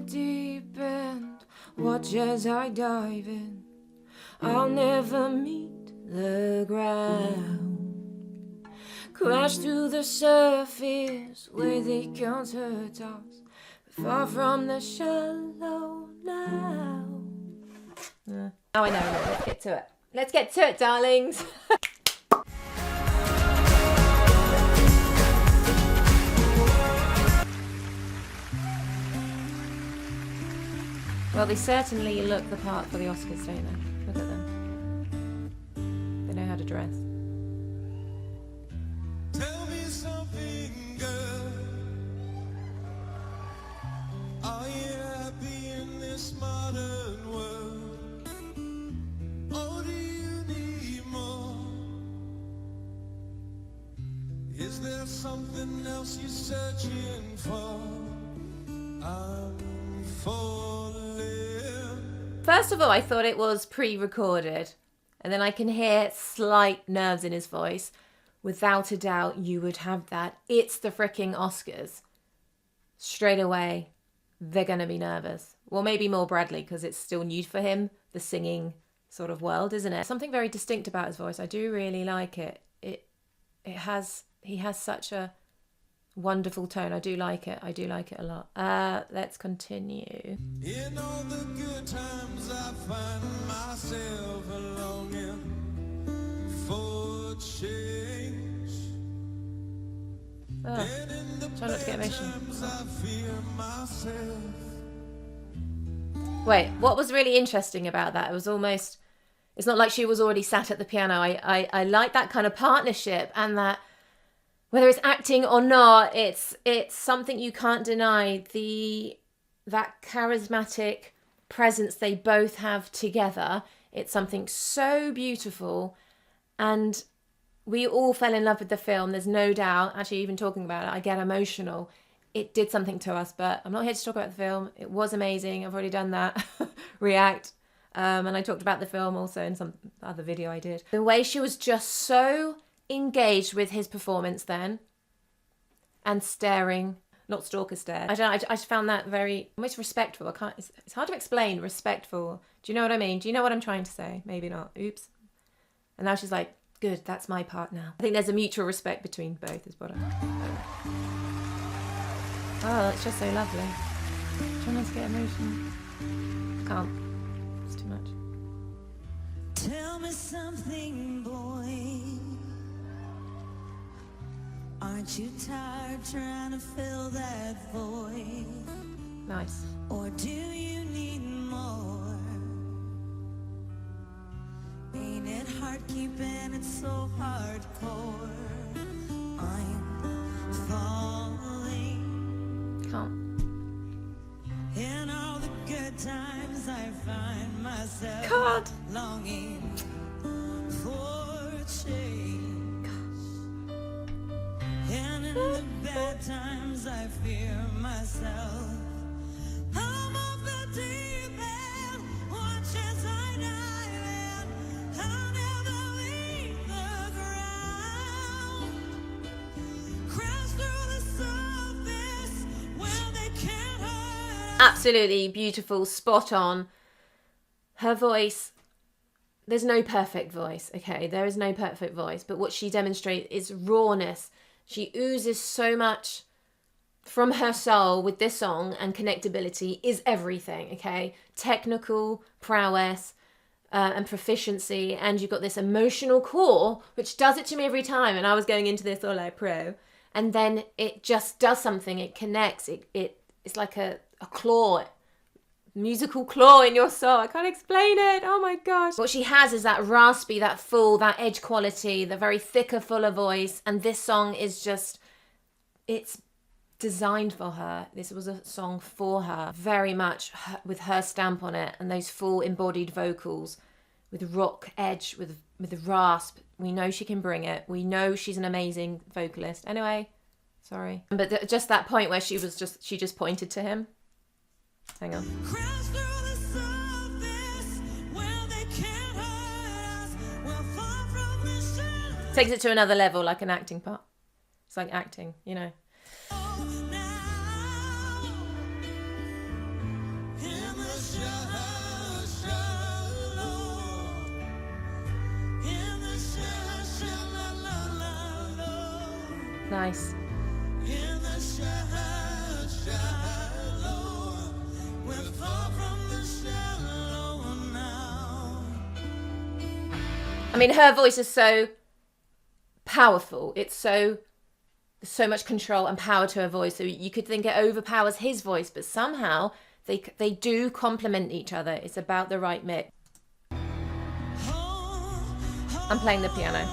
deep end, watch as I dive in. I'll never meet the ground. Crash through the surface where they can't hurt us. Far from the shallow now. Now I know. Let's get to it. Let's get to it, darlings. Well, they certainly look the part for the Oscars, don't they? Look at them. They know how to dress. Tell me something, girl. Are you happy in this modern world? Or do you need more? Is there something else you're searching for? I'm falling. First of all, I thought it was pre-recorded, and then I can hear slight nerves in his voice. Without a doubt, you would have that. It's the freaking Oscars. Straight away, they're going to be nervous. Well, maybe more Bradley, because it's still new for him, the singing sort of world, isn't it? Something very distinct about his voice. I do really like it. He has such a wonderful tone. I do like it. I do like it a lot. Let's continue. In all the good times I find myself longing for change. And in the Try not to get emotional. times I fear myself. Wait, what was really interesting about that? It was almost, it's not like she was already sat at the piano. I like that kind of partnership, and that whether it's acting or not, it's something you can't deny. That charismatic presence they both have together. It's something so beautiful, and we all fell in love with the film. There's no doubt. Actually, even talking about it, I get emotional. It did something to us, but I'm not here to talk about the film. It was amazing. I've already done that. React. And I talked about the film also in some other video I did. The way she was just so engaged with his performance then, and staring, not stalker stare. I just found that very, almost respectful. It's hard to explain, respectful. Do you know what I mean? Do you know what I'm trying to say? Maybe not. Oops. And now she's like, good, that's my part now. I think there's a mutual respect between both is what I... Oh, it's just so lovely. Try not to get emotional. Can't. It's too much. Tell me something, boy. Aren't you tired trying to fill that void? Nice. Or do you need more? Ain't it hard keeping it so hardcore? I'm falling. Can't. In all the good times I find myself God. longing for change. And in the bad times I fear myself. I'm off the deep end, watch as I dive in. I'll never leave the ground. Crash through the surface where they can't hurt. Absolutely beautiful, spot on. Her voice, there's no perfect voice, okay? There is no perfect voice, but what she demonstrates is rawness. She oozes so much from her soul with this song, and connectability is everything, okay? Technical prowess and proficiency, and you've got this emotional core, which does it to me every time, and I was going into this all like pro, and then it just does something, it connects, it's like a claw, musical claw in your soul. I can't explain it. Oh my gosh. What she has is that raspy, that full, that edge quality, the very thicker, fuller voice. And this song is just, it's designed for her. This was a song for her, very much with her stamp on it, and those full embodied vocals with rock edge, with rasp. We know she can bring it. We know she's an amazing vocalist. Anyway, sorry. But just that point where she just pointed to him. Hang on. Takes it to another level, like an acting part. It's like acting, you know. Nice. In the shallow, we're far from the shallow now. I mean, her voice is so powerful. It's so much control and power to her voice. So you could think it overpowers his voice, but somehow they do complement each other. It's about the right mix. I'm playing the piano.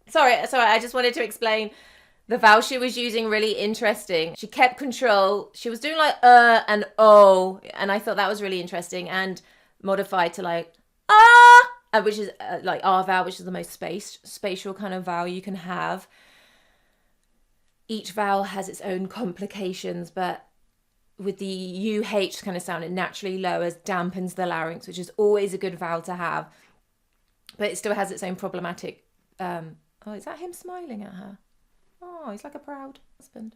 Sorry, I just wanted to explain the vowel she was using, really interesting. She kept control. She was doing like and oh, and I thought that was really interesting, and modified to like which is like R vowel, which is the most spatial kind of vowel you can have. Each vowel has its own complications, but with the UH kind of sound, it naturally lowers, dampens the larynx, which is always a good vowel to have. But it still has its own problematic oh, is that him smiling at her? Oh, he's like a proud husband.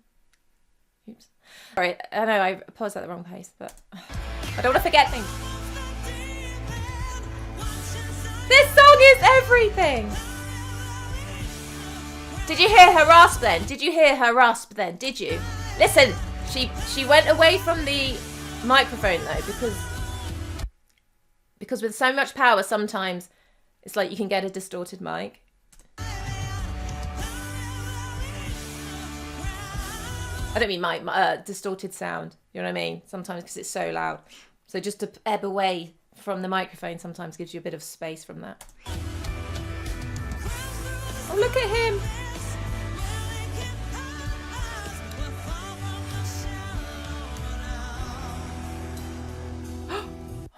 Oops. Sorry, I know I paused at the wrong pace, but I don't want to forget things. This song is everything! Did you hear her rasp then? Did you hear her rasp then? Did you? Listen, she went away from the microphone though, because with so much power, sometimes it's like you can get a distorted mic. I don't mean my distorted sound, you know what I mean? Sometimes because it's so loud. So just to ebb away from the microphone sometimes gives you a bit of space from that. Oh, look at him. Oh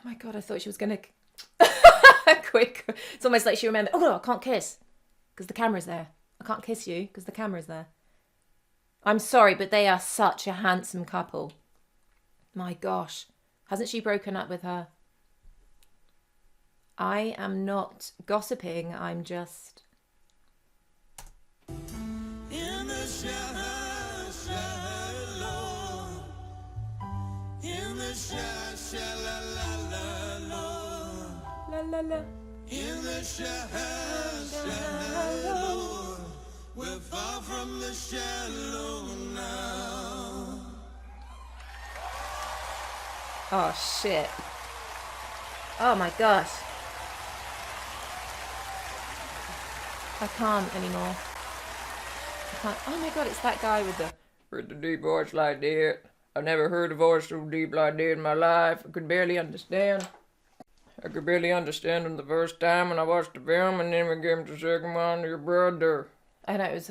my God, I thought she was going to... Quick. It's almost like she remembered, oh no, I can't kiss because the camera's there. I can't kiss you because the camera's there. I'm sorry, but they are such a handsome couple. My gosh. Hasn't she broken up with her? I am not gossiping. I'm just... In the shallow, in the shallow, La la la. in the shallow, we're far from the shallow now. Oh, shit. Oh, my gosh. I can't anymore. I can't. Oh, my God, it's that guy with the deep voice like that. I've never heard a voice so deep like that in my life. I could barely understand. I could barely understand him the first time when I watched the film, and then we gave him the second one, your brother. I know, it was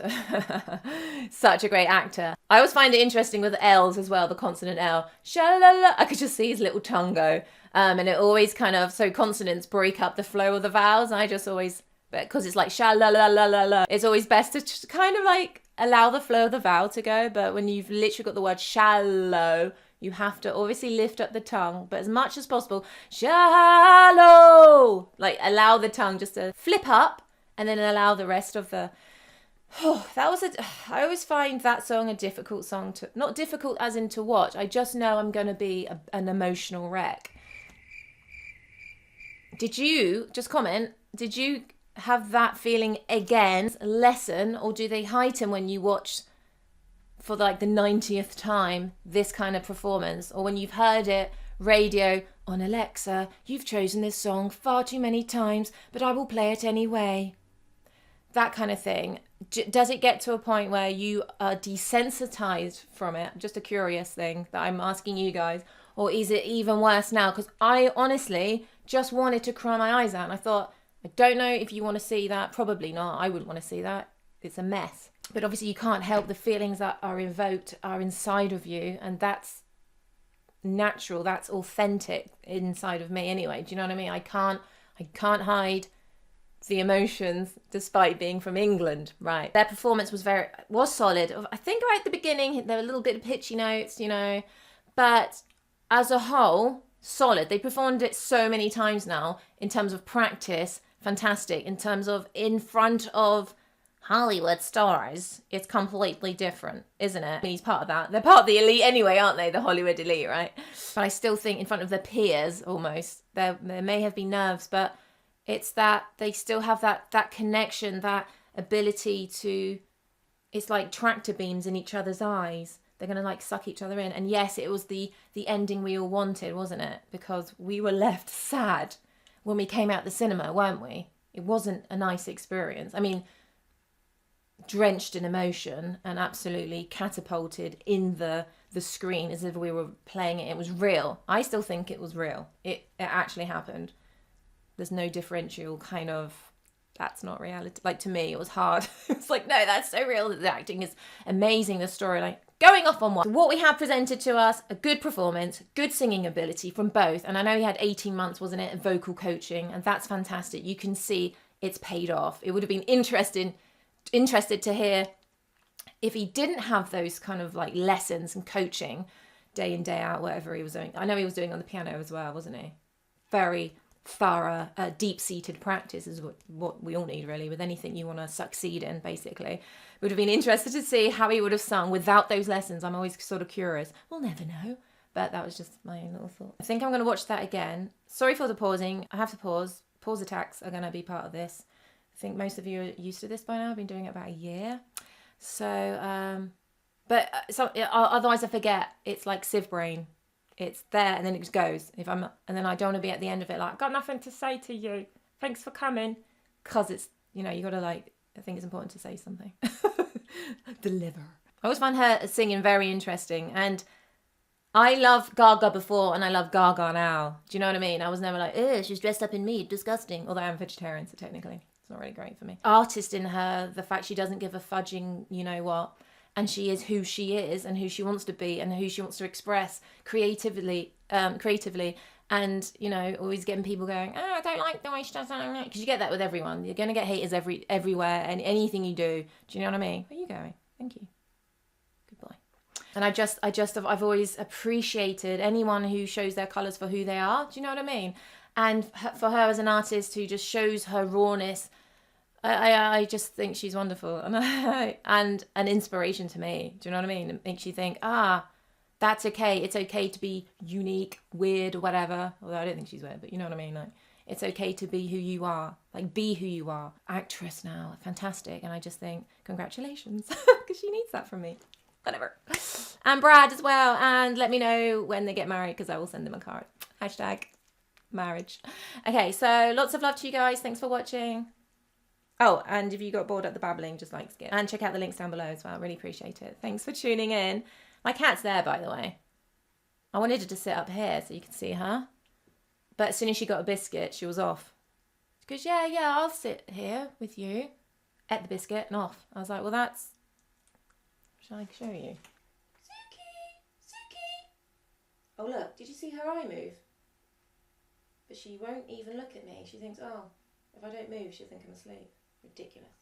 such a great actor. I always find it interesting with L's as well, the consonant L. Shalala. I could just see his little tongue go. And it always kind of, so consonants break up the flow of the vowels. And I just always, because it's like shalala, it's always best to just kind of like allow the flow of the vowel to go. But when you've literally got the word shallow, you have to obviously lift up the tongue, but as much as possible, shallow. Like allow the tongue just to flip up and then allow the rest of the... Oh, I always find that song a difficult song to... Not difficult as in to watch. I just know I'm going to be an emotional wreck. Did you, just comment, did you have that feeling again, lessen, or do they heighten when you watch for like the 90th time this kind of performance? Or when you've heard it, radio, on Alexa, you've chosen this song far too many times, but I will play it anyway. That kind of thing. Does it get to a point where you are desensitized from it? Just a curious thing that I'm asking you guys. Or is it even worse now? Because I honestly just wanted to cry my eyes out. And I thought, I don't know if you want to see that. Probably not. I wouldn't want to see that. It's a mess. But obviously you can't help the feelings that are invoked are inside of you. And that's natural. That's authentic inside of me anyway. Do you know what I mean? I can't hide the emotions despite being from England, right? Their performance was solid. I think right at the beginning there were a little bit of pitchy notes, you know, but as a whole, solid. They performed it so many times now in terms of practice, fantastic. In terms of in front of Hollywood stars, it's completely different, isn't it? He's part of that. They're part of the elite anyway, aren't they? The Hollywood elite, right? But I still think in front of their peers, almost, there may have been nerves, but it's that they still have that connection, that ability to, it's like tractor beams in each other's eyes. They're going to like suck each other in. And yes, it was the ending we all wanted, wasn't it? Because we were left sad when we came out the cinema, weren't we? It wasn't a nice experience. I mean, drenched in emotion and absolutely catapulted in the screen as if we were playing it. It was real. I still think it was real. It actually happened. There's no differential kind of, that's not reality. Like, to me, it was hard. It's like, no, that's so real. The acting is amazing. The story, like, going off on one. So what we have presented to us, a good performance, good singing ability from both. And I know he had 18 months, wasn't it, of vocal coaching. And that's fantastic. You can see it's paid off. It would have been interested to hear if he didn't have those kind of like lessons and coaching day in, day out, whatever he was doing. I know he was doing on the piano as well, wasn't he? Very thorough, deep-seated practice is what we all need, really, with anything you want to succeed in, basically. Would have been interested to see how he would have sung without those lessons. I'm always sort of curious. We'll never know. But that was just my own little thought. I think I'm going to watch that again. Sorry for the pausing. I have to pause. Pause attacks are going to be part of this. I think most of you are used to this by now. I've been doing it about a year. So, otherwise I forget. It's like sieve brain. It's there and then it just goes. And then I don't want to be at the end of it like, I've got nothing to say to you. Thanks for coming. Because it's, you got to like, I think it's important to say something. Deliver. I always find her singing very interesting. And I love Gaga before and I love Gaga now. Do you know what I mean? I was never like, she's dressed up in meat. Disgusting. Although I'm vegetarian, so technically it's not really great for me. Artist in her, the fact she doesn't give a fudging, you know what. And she is who she is and who she wants to be and who she wants to express creatively. And, always getting people going, I don't like the way she does that. Because you get that with everyone. You're going to get haters everywhere and anything you do. Do you know what I mean? Where are you going? Thank you. Goodbye. And I've always appreciated anyone who shows their colours for who they are. Do you know what I mean? And for her as an artist who just shows her rawness, I just think she's wonderful and an inspiration to me. Do you know what I mean? It makes you think, that's okay. It's okay to be unique, weird, or whatever. Although I don't think she's weird, but you know what I mean? Like, it's okay to be who you are. Like, be who you are. Actress now, fantastic. And I just think, congratulations, because she needs that from me. Whatever. And Brad as well. And let me know when they get married, because I will send them a card. #marriage. Okay, so lots of love to you guys. Thanks for watching. Oh, and if you got bored at the babbling, just like skip. And check out the links down below as well. Really appreciate it. Thanks for tuning in. My cat's there, by the way. I wanted her to sit up here so you could see her. But as soon as she got a biscuit, she was off. She goes, yeah, I'll sit here with you. Ate the biscuit and off. I was like, well, that's... Shall I show you? Suki! Oh, look. Did you see her eye move? But she won't even look at me. She thinks, oh, if I don't move, she'll think I'm asleep. Ridiculous.